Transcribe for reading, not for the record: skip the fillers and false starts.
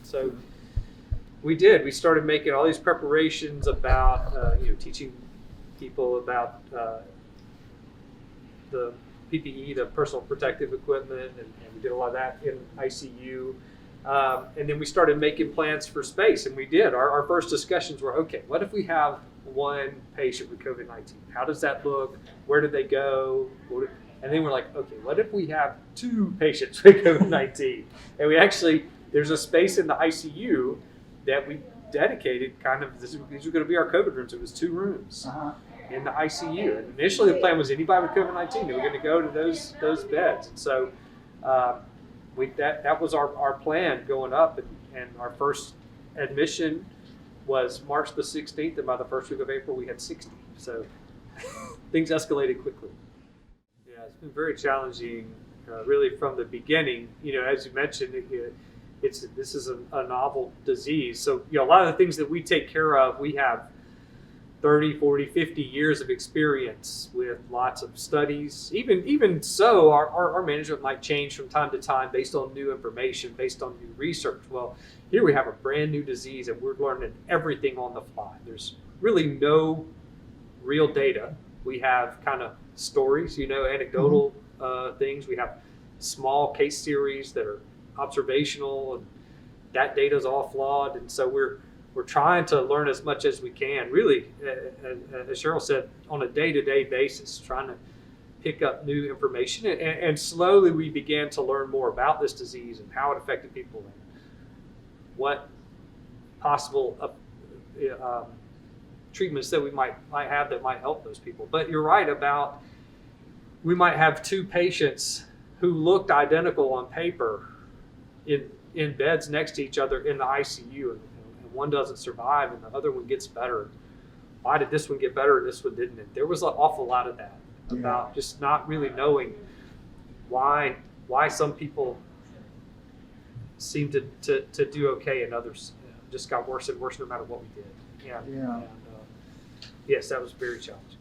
So we did. We started making all these preparations about, teaching people about the PPE, the personal protective equipment, and we did a lot of that in ICU. And then we started making plans for space, and we did. Our first discussions were, okay, what if we have one patient with COVID-19? How does that look? Where do they go? And then we're like, okay, what if we have 2 patients with COVID-19? And we actually, there's a space in the ICU that we dedicated these were going to be our COVID rooms. It was 2 rooms in the ICU. And initially the plan was anybody with COVID-19, they were going to go to those beds. And so that was our plan going up. And our first admission was March the 16th, and by the first week of April, we had 60. So things escalated quickly. Yeah, it's been very challenging, really from the beginning. As you mentioned, this is a novel disease. So, a lot of the things that we take care of, we have 30, 40, 50 years of experience with lots of studies. Even so, our management might change from time to time based on new information, based on new research. Well, here we have a brand new disease and we're learning everything on the fly. There's really no real data. We have kind of stories, anecdotal things. We have small case series that are observational, and that data is all flawed. And so we're trying to learn as much as we can, really, as Cheryl said, on a day-to-day basis, trying to pick up new information. And slowly we began to learn more about this disease and how it affected people and what possible treatments that we might have that might help those people. But you're right about, we might have 2 patients who looked identical on paper in beds next to each other in the ICU, and one doesn't survive and the other one gets better. Why did this one get better and this one didn't? And there was an awful lot of that about just not really knowing why some people seemed to do okay and others just got worse and worse no matter what we did. And yes, that was very challenging.